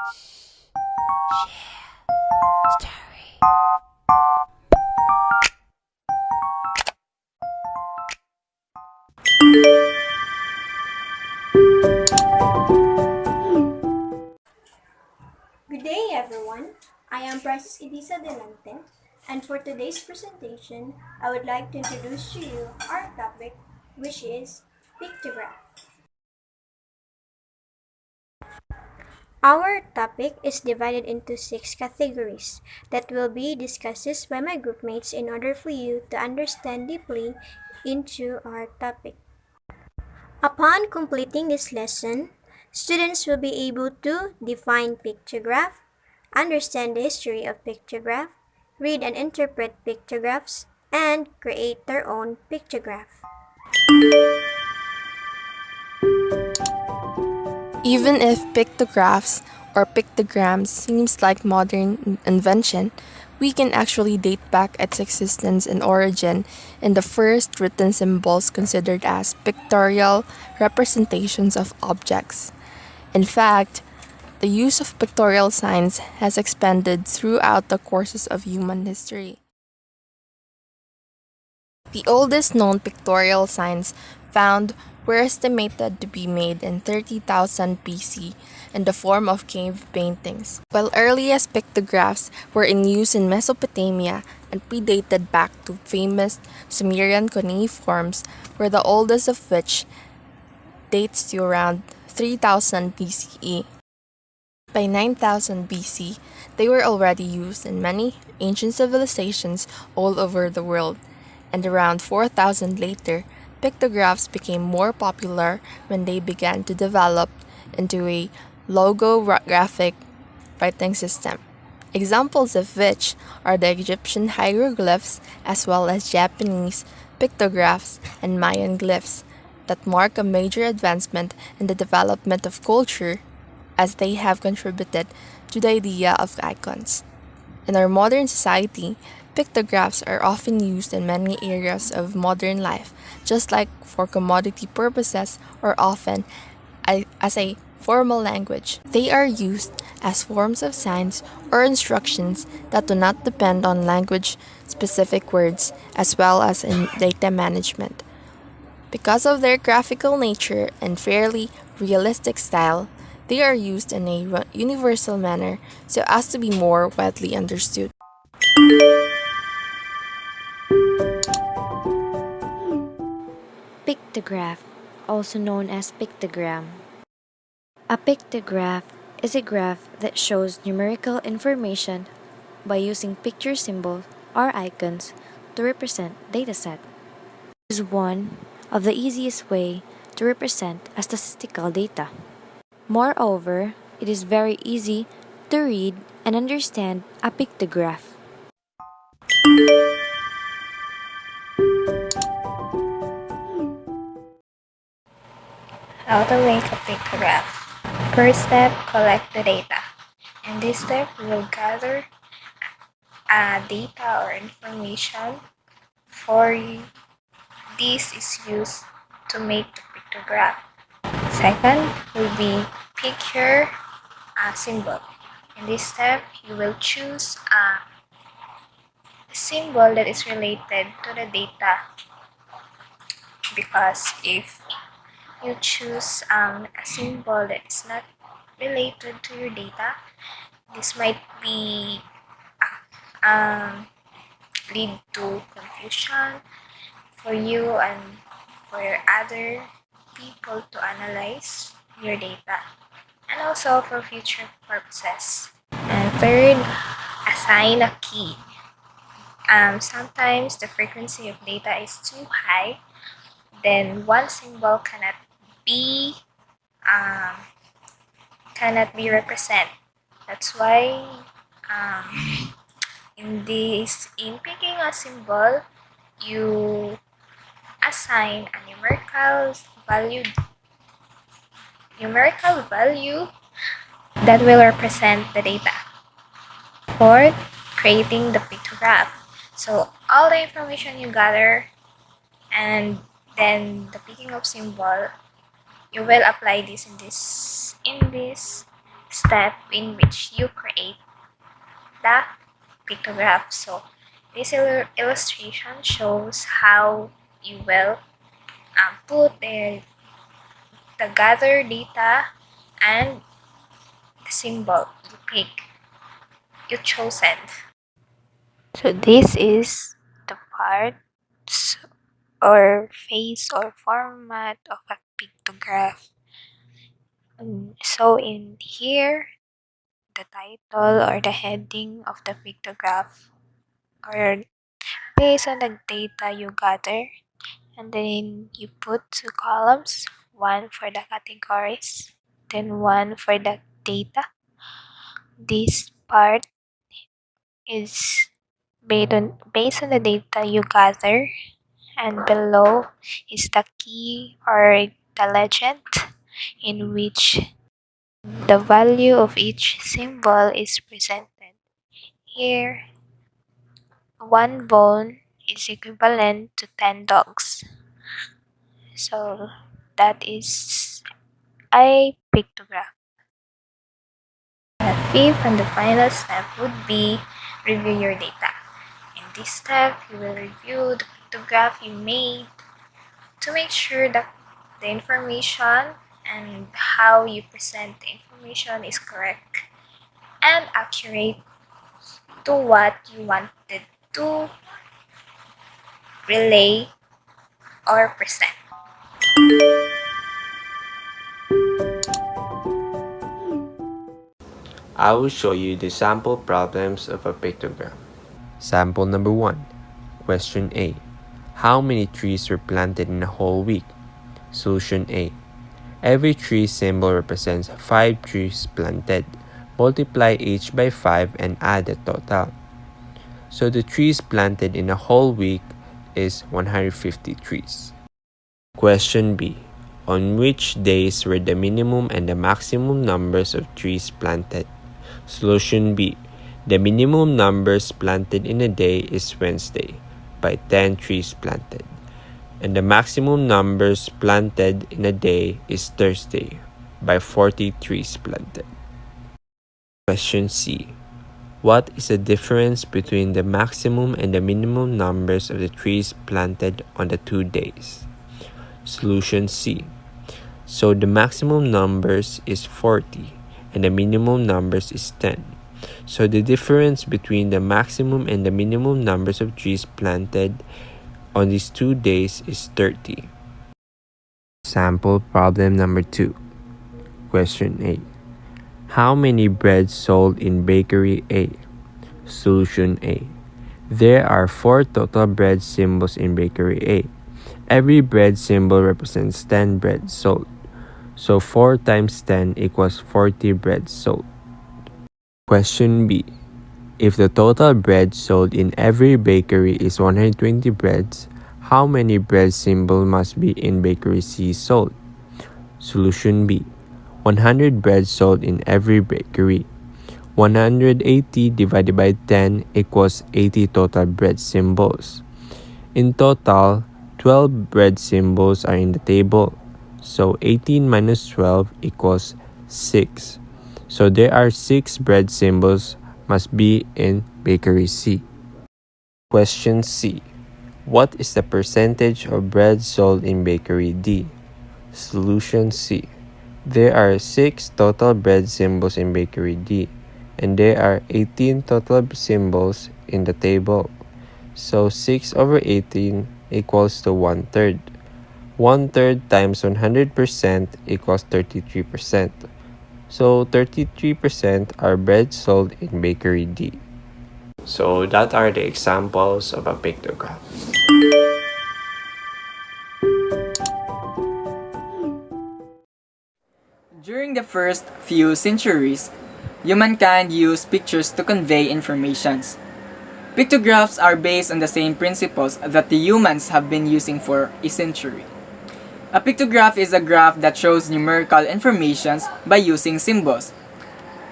Good day, everyone. I am Princess Elisa Delante, and for today's presentation, I would like to introduce to you our topic, which is Pictograph. Our topic is divided into 6 categories that will be discussed by my groupmates in order for you to understand deeply into our topic. Upon completing this lesson, students will be able to define pictograph, understand the history of pictograph, read and interpret pictographs, and create their own pictograph. Even if pictographs or pictograms seems like modern invention, we can actually date back its existence and origin in the first written symbols considered as pictorial representations of objects. In fact, the use of pictorial signs has expanded throughout the courses of human history. The oldest known pictorial signs found were estimated to be made in 30,000 BC in the form of cave paintings, while earliest pictographs were in use in Mesopotamia and predated back to famous Sumerian cuneiforms, were the oldest of which dates to around 3000 BCE. By 9000 BC, they were already used in many ancient civilizations all over the world, and around 4000 later, pictographs became more popular when they began to develop into a logographic writing system. Examples of which are the Egyptian hieroglyphs as well as Japanese pictographs and Mayan glyphs that mark a major advancement in the development of culture as they have contributed to the idea of icons. In our modern society, pictographs are often used in many areas of modern life, just like for commodity purposes or often as a formal language. They are used as forms of signs or instructions that do not depend on language specific words as well as in data management. Because of their graphical nature and fairly realistic style, they are used in a universal manner so as to be more widely understood. Pictograph, also known as pictogram. A pictograph is a graph that shows numerical information by using picture symbols or icons to represent dataset. It is one of the easiest way to represent a statistical data. Moreover, it is very easy to read and understand a pictograph. How to make a pictograph. First step, collect the data. In this step, we will gather data or information for this is used to make the pictograph. Second will be picture a symbol. In this step, you will choose a symbol that is related to the data, because if you choose a symbol that is not related to your data, this might be lead to confusion for you and for other people to analyze your data, and also for future purposes. And third, assign a key. Sometimes the frequency of data is too high, then one symbol um, cannot be represented. That's why in picking a symbol, you assign a numerical value that will represent the data. Fourth, creating the pictograph. So all the information you gather and then the picking of symbol, you will apply this in this step in which you create the pictograph. So this illustration shows how you will put the gathered data and the symbol you pick, you chosen. So this is the parts or face or format of a pictograph. So in here, the title or the heading of the pictograph or based on the data you gather, and then you put two columns, one for the categories, then one for the data. This part is based on the data you gather, and below is the key or the legend in which the value of each symbol is presented. Here, one bone is equivalent to 10 dogs. So that is a pictograph. The fifth and the final step would be review your data. In this step, you will review the pictograph you made to make sure that the information and how you present the information is correct and accurate to what you wanted to relay or present. I will show you the sample problems of a pictogram. Sample number 1. Question A. How many trees were planted in a whole week? Solution A. Every tree symbol represents 5 trees planted. Multiply each by 5 and add the total. So the trees planted in a whole week is 150 trees. Question B. On which days were the minimum and the maximum numbers of trees planted? Solution B. The minimum numbers planted in a day is Wednesday, by 10 trees planted. And the maximum numbers planted in a day is Thursday, by 40 trees planted. Question C. What is the difference between the maximum and the minimum numbers of the trees planted on the 2 days? Solution C. So the maximum numbers is 40 and the minimum numbers is 10. So the difference between the maximum and the minimum numbers of trees planted on these 2 days is 30. Sample problem number 2. Question A. How many breads sold in bakery A? Solution A. There are 4 total bread symbols in bakery A. Every bread symbol represents 10 breads sold. So 4 times 10 equals 40 breads sold. Question B. If the total bread sold in every bakery is 120 breads, how many bread symbols must be in bakery C sold? Solution B. 100 breads sold in every bakery. 180 divided by 10 equals 80 total bread symbols. In total, 12 bread symbols are in the table. So 18 minus 12 equals 6. So there are 6 bread symbols must be in bakery C. Question C. What is the percentage of bread sold in bakery D? Solution C. There are 6 total bread symbols in bakery D, and there are 18 total symbols in the table. So 6 over 18 equals to 1/3. 1/3 times 100% equals 33%. So 33% are bread sold in bakery D. So that are the examples of a pictograph. During the first few centuries, humankind used pictures to convey informations. Pictographs are based on the same principles that the humans have been using for a century. A pictograph is a graph that shows numerical information by using symbols.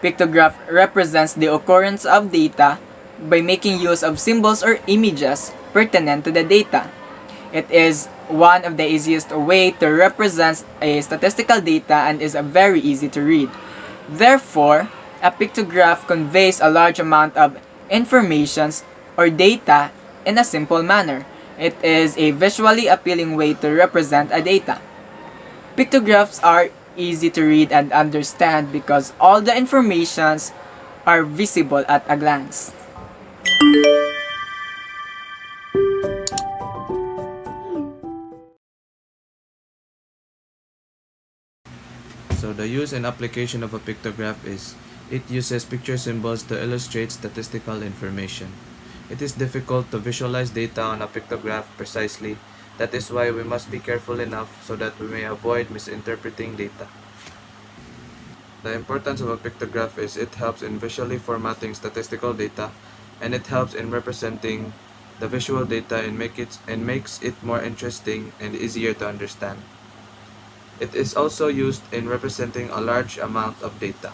Pictograph represents the occurrence of data by making use of symbols or images pertinent to the data. It is one of the easiest way to represent a statistical data and is very easy to read. Therefore, a pictograph conveys a large amount of informations or data in a simple manner. It is a visually appealing way to represent a data. Pictographs are easy to read and understand because all the informations are visible at a glance. So the use and application of a pictograph is it uses picture symbols to illustrate statistical information. It is difficult to visualize data on a pictograph precisely. That is why we must be careful enough so that we may avoid misinterpreting data. The importance of a pictograph is it helps in visually formatting statistical data, and it helps in representing the visual data and makes it more interesting and easier to understand. It is also used in representing a large amount of data.